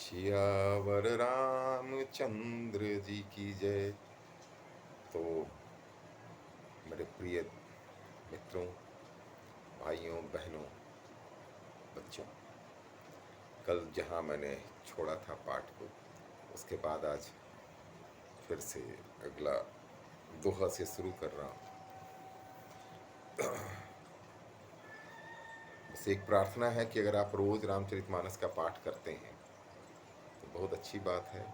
सियावर रामचंद्र जी की जय। तो मेरे प्रिय मित्रों, भाइयों, बहनों, बच्चों, कल जहां मैंने छोड़ा था पाठ को, उसके बाद आज फिर से अगला दोहा से शुरू कर रहा हूं। बस एक प्रार्थना है कि अगर आप रोज रामचरितमानस का पाठ करते हैं तो बहुत अच्छी बात है।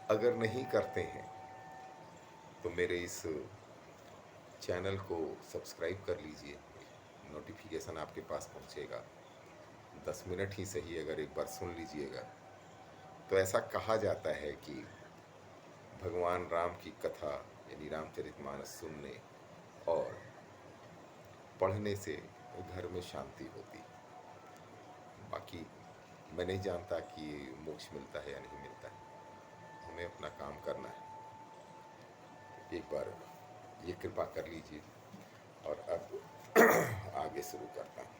अगर नहीं करते हैं तो मेरे इस चैनल को सब्सक्राइब कर लीजिए। नोटिफिकेशन आपके पास पहुंचेगा। 10 मिनट ही सही, अगर एक बार सुन लीजिएगा। तो ऐसा कहा जाता है कि भगवान राम की कथा यानी रामचरितमानस सुनने और पढ़ने से घर में शांति होती। बाकी मैं नहीं जानता कि मोक्ष मिलता है या नहीं मिलता है, हमें अपना काम करना है। एक बार ये कृपा कर लीजिए और अब आगे शुरू करता हूँ।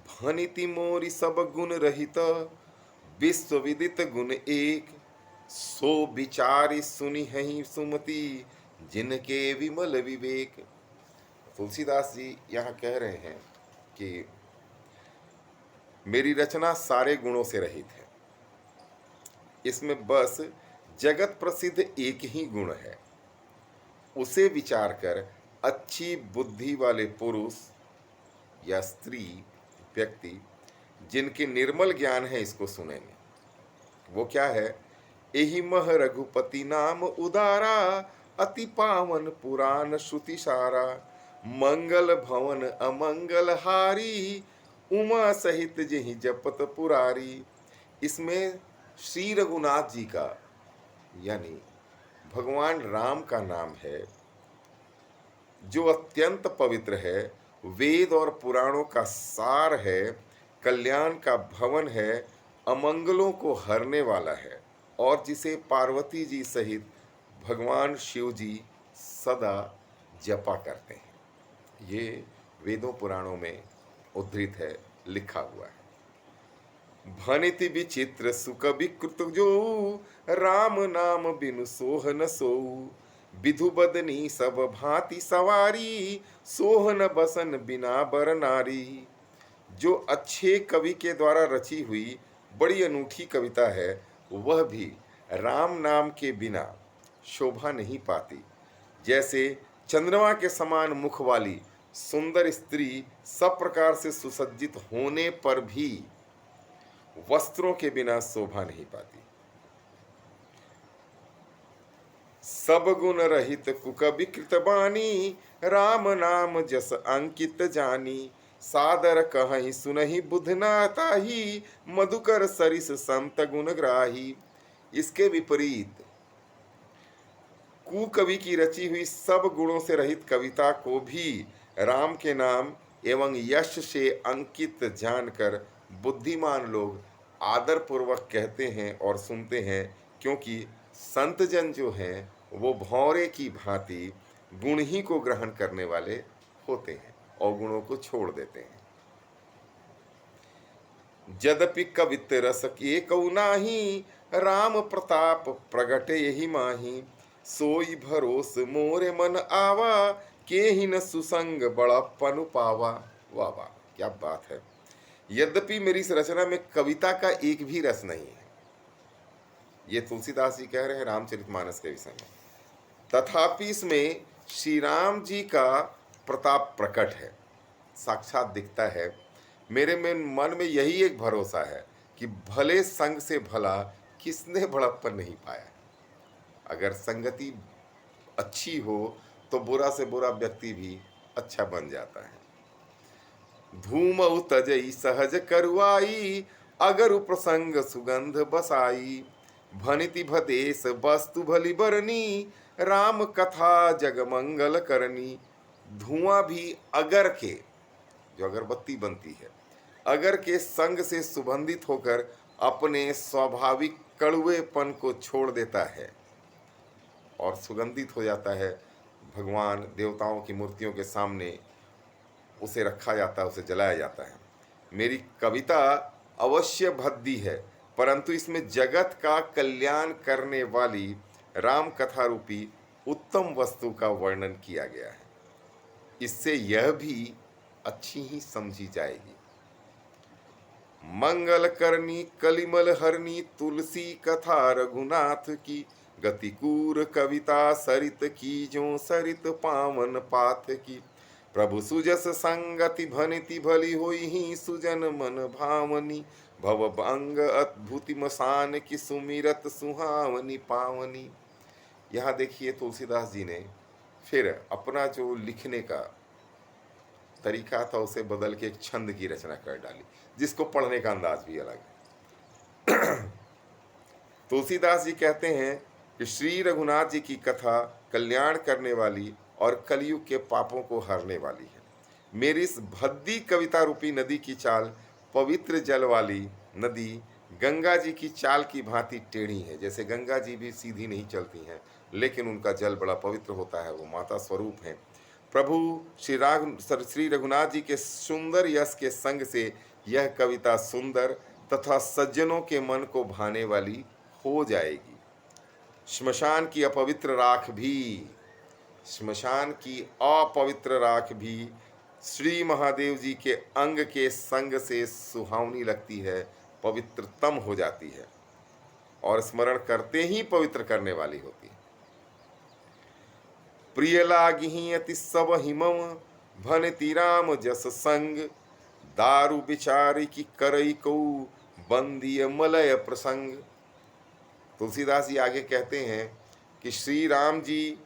भनिति मोरि सब गुण रहित, विश्व विदित गुण एक। सो विचारि सुनि हहि सुमति, जिनके विमल विवेक। तुलसीदास जी यहाँ कह रहे हैं कि मेरी रचना सारे गुणों से रहित है। इसमें बस जगत प्रसिद्ध एक ही गुण है। उसे विचार कर अच्छी बुद्धि वाले पुरुष या स्त्री, व्यक्ति जिनके निर्मल ज्ञान है इसको सुनेंगे। वो क्या है? एहि मह रघुपति नाम उदारा, अति पावन पुराण श्रुति सारा। मंगल भवन अमंगल हारी, उमा सहित जहि जपत पुरारी। इसमें श्री रघुनाथ जी का यानी भगवान राम का नाम है, जो अत्यंत पवित्र है, वेद और पुराणों का सार है, कल्याण का भवन है, अमंगलों को हरने वाला है और जिसे पार्वती जी सहित भगवान शिव जी सदा जपा करते हैं। ये वेदों पुराणों में उद्धृत है, लिखा हुआ है। भनिति विचित्र सुख विकृत जो, राम नाम बिनु सोह न सोऊ। विधु बदनी सब भांति सवारी, सोहन बसन बिना बर नारी। जो अच्छे कवि के द्वारा रची हुई बड़ी अनूठी कविता है, वह भी राम नाम के बिना शोभा नहीं पाती। जैसे चंद्रमा के समान मुख वाली सुंदर स्त्री सब प्रकार से सुसज्जित होने पर भी वस्त्रों के बिना शोभा नहीं पाती। सब गुण रहित कुक विकृत बानी, राम नाम जस अंकित जानी। सादर कहि सुनहि बुध न ताही, मधुकर सरिस संत गुण ग्राही। इसके विपरीत कुकवि की रची हुई सब गुणों से रहित कविता को भी राम के नाम एवं यश से अंकित जानकर बुद्धिमान लोग आदर पूर्वक कहते हैं और सुनते हैं, क्योंकि संत जन जो हैं वो भौरे की भांति गुण ही को ग्रहण करने वाले होते हैं और गुणों को छोड़ देते हैं। यद्यपि कवित रस के कौ नाही, राम प्रताप प्रगटे यही माही। सोई भरोस मोरे मन आवा, के ही न सुसंग बड़प्पन पावा। वाह वाह, क्या बात है। यद्यपि मेरी इस रचना में कविता का एक भी रस नहीं है, ये तुलसीदास जी कह रहे हैं रामचरितमानस के विषय में, तथापि इसमें श्री राम जी का प्रताप प्रकट है, साक्षात दिखता है। मेरे में मन में यही एक भरोसा है कि भले संग से भला किसने बड़प्पन नहीं पाया। अगर संगति अच्छी हो तो बुरा से बुरा व्यक्ति भी अच्छा बन जाता है। धूम तजई सहज करुआई, अगर प्रसंग सुगंध बसाई। भनिति भदेश वस्तु भली बरनी, राम कथा जग मंगल करनी। धुआं भी अगर के, जो अगरबत्ती बनती है, अगर के संग से सुगंधित होकर अपने स्वाभाविक कड़ुएपन को छोड़ देता है और सुगंधित हो जाता है। भगवान देवताओं की मूर्तियों के सामने उसे रखा जाता है, उसे जलाया जाता है। मेरी कविता अवश्य भद्दी है, परंतु इसमें जगत का कल्याण करने वाली राम कथा रूपी उत्तम वस्तु का वर्णन किया गया है। इससे यह भी अच्छी ही समझी जाएगी। मंगल करनी कलिमल हरनी तुलसी कथा रघुनाथ की, गतिकूर कविता सरित की जो सरित पावन पाथ की। प्रभु सुजस संगति भनिति भली होई ही सुजन मन भावनी, भव भंग अद्भुति मसान की सुमिरत सुहावनी पावनी। यहाँ देखिए तुलसीदास जी ने फिर अपना जो लिखने का तरीका था उसे बदल के एक छंद की रचना कर डाली, जिसको पढ़ने का अंदाज भी अलग है। तुलसीदास जी कहते हैं कि श्री रघुनाथ जी की कथा कल्याण करने वाली और कलयुग के पापों को हरने वाली है। मेरी इस भद्दी कविता रूपी नदी की चाल पवित्र जल वाली नदी गंगा जी की चाल की भांति टेढ़ी है। जैसे गंगा जी भी सीधी नहीं चलती हैं, लेकिन उनका जल बड़ा पवित्र होता है, वो माता स्वरूप हैं। प्रभु श्री रघुनाथ जी के सुंदर यश के संग से यह कविता सुंदर तथा सज्जनों के मन को भाने वाली हो जाएगी। श्मशान की अपवित्र राख भी श्री महादेव जी के अंग के संग से सुहावनी लगती है, पवित्रतम हो जाती है और स्मरण करते ही पवित्र करने वाली होती है। प्रिय लागिही अति सब हिमम भनति राम जस संग, दारु विचारी की करई को बंदिय मलय प्रसंग। तुलसीदास जी आगे कहते हैं कि श्री राम जी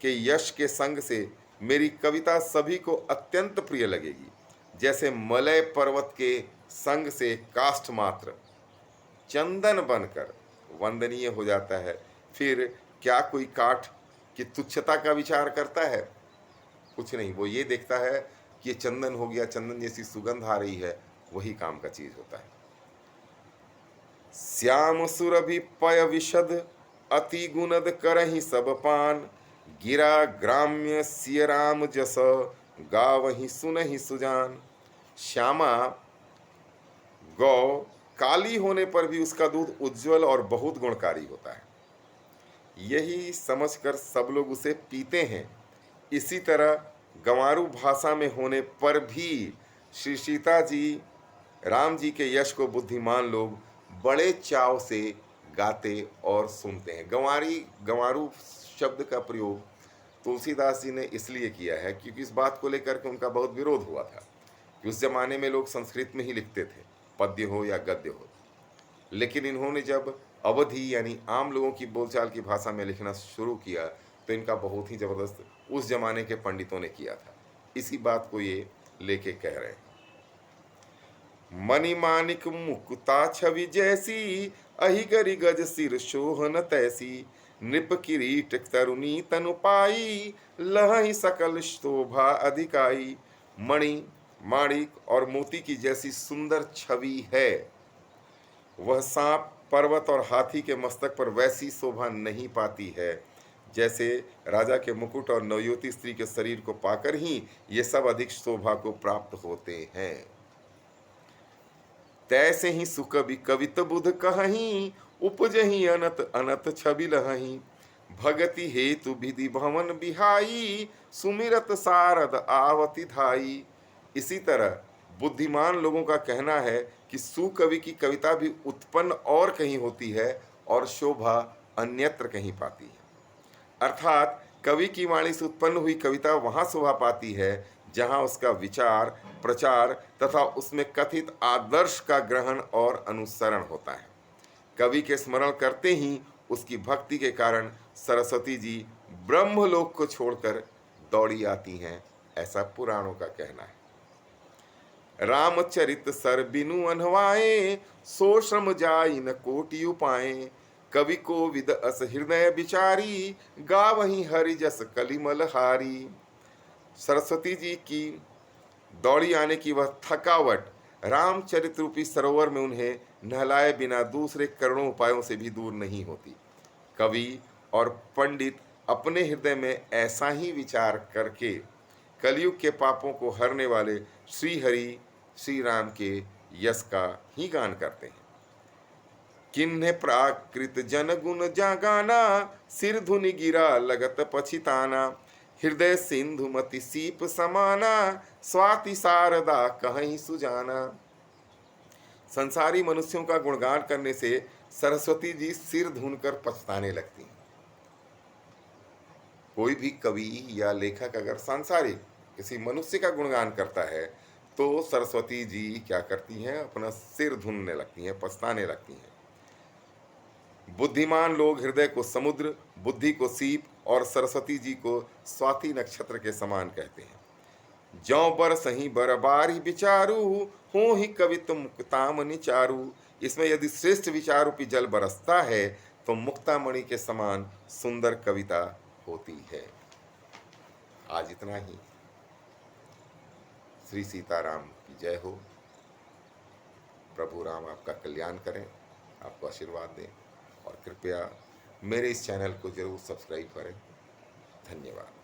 के यश के संग से मेरी कविता सभी को अत्यंत प्रिय लगेगी, जैसे मलय पर्वत के संग से काष्ठ मात्र चंदन बनकर वंदनीय हो जाता है। फिर क्या कोई काठ की तुच्छता का विचार करता है? कुछ नहीं, वो ये देखता है कि ये चंदन हो गया, चंदन जैसी सुगंध आ रही है, वही काम का चीज होता है। श्याम सुरभि पय विशद अति गुणद करहि सब पान, गिरा ग्राम्य सिय राम जस गावहि सुनहि सुजान। श्यामा गौ काली होने पर भी उसका दूध उज्जवल और बहुत गुणकारी होता है, यही समझकर सब लोग उसे पीते हैं। इसी तरह गंवारू भाषा में होने पर भी श्री सीता जी राम जी के यश को बुद्धिमान लोग बड़े चाव से गाते और सुनते हैं। गंवारू शब्द का प्रयोग तुलसीदास जी ने इसलिए किया है क्योंकि इस बात को लेकर के उनका बहुत विरोध हुआ था कि उस जमाने में लोग संस्कृत में ही लिखते थे, पद्य हो या गद्य हो। लेकिन इन्होंने जब अवधी यानी आम लोगों की बोलचाल की भाषा में लिखना शुरू किया तो इनका बहुत ही जबरदस्त उस जमाने के पंडितों ने किया था। इसी बात को ये लेके कह रहे हैं। मणि मानिक मुकुता छवि जैसी, अहिगरि गज सिर शोहन तैसी, नृप किरीट तरुणी तनु पाई, लहहि सकल शोभा अधिकाई। मणि माणिक और मोती की जैसी सुंदर छवि है, वह सांप पर्वत और हाथी के मस्तक पर वैसी शोभा नहीं पाती है जैसे राजा के मुकुट और नवयुवती स्त्री के शरीर को पाकर ही ये सब अधिक शोभा को प्राप्त होते हैं। तैसे ही सुकवि कवित बुध कहहीं, उपजहि अनत अनत छवि लहहीं। भगति हेतु विधि भवन बिहाई, सुमिरत सारद आवति धाई। इसी तरह बुद्धिमान लोगों का कहना है कि सुकवि की कविता भी उत्पन्न और कहीं होती है और शोभा अन्यत्र कहीं पाती है। अर्थात कवि की वाणी से उत्पन्न हुई कविता वहां शोभा पाती है जहां उसका विचार, प्रचार तथा उसमें कथित आदर्श का ग्रहण और अनुसरण होता है। कवि के स्मरण करते ही उसकी भक्ति के कारण सरस्वती जी ब्रह्मलोक को छोड़कर दौड़ी आती हैं, ऐसा पुराणों का कहना है। रामचरित सर बिनु अनवाए, सो श्रम जाई न कोटि उपाए। कवि को विद अस हृदय विचारी, गावहि हरि जस कलिमल हारी। सरस्वती जी की दौड़ी आने की वह थकावट रामचरित रूपी सरोवर में उन्हें नहलाए बिना दूसरे करोड़ों उपायों से भी दूर नहीं होती। कवि और पंडित अपने हृदय में ऐसा ही विचार करके कलयुग के पापों को हरने वाले श्री हरि श्री राम के यश का ही गान करते हैं। किन्हे प्राकृत जन गुण जागाना, सिर धुनि गिरा लगत पछिताना, हृदय सिंधु मति सीप समाना, स्वाति शारदा कहीं सुजाना। संसारी मनुष्यों का गुणगान करने से सरस्वती जी सिर धुनकर पछताने लगती हैं। कोई भी कवि या लेखक अगर सांसारिक किसी मनुष्य का गुणगान करता है तो सरस्वती जी क्या करती हैं, अपना सिर धुनने लगती हैं, पछताने लगती हैं। बुद्धिमान लोग हृदय को समुद्र, बुद्धि को सीप और सरस्वती जी को स्वाति नक्षत्र के समान कहते हैं। जौ बर सही बर बारी विचारू, हो ही कवित मुक्ताम निचारू। इसमें यदि श्रेष्ठ विचार रूपी जल बरसता है तो मुक्तामणि के समान सुंदर कविता होती है। आज इतना ही। श्री सीताराम की जय हो। प्रभु राम आपका कल्याण करें, आपको आशीर्वाद दें और कृपया मेरे इस चैनल को जरूर सब्सक्राइब करें। धन्यवाद।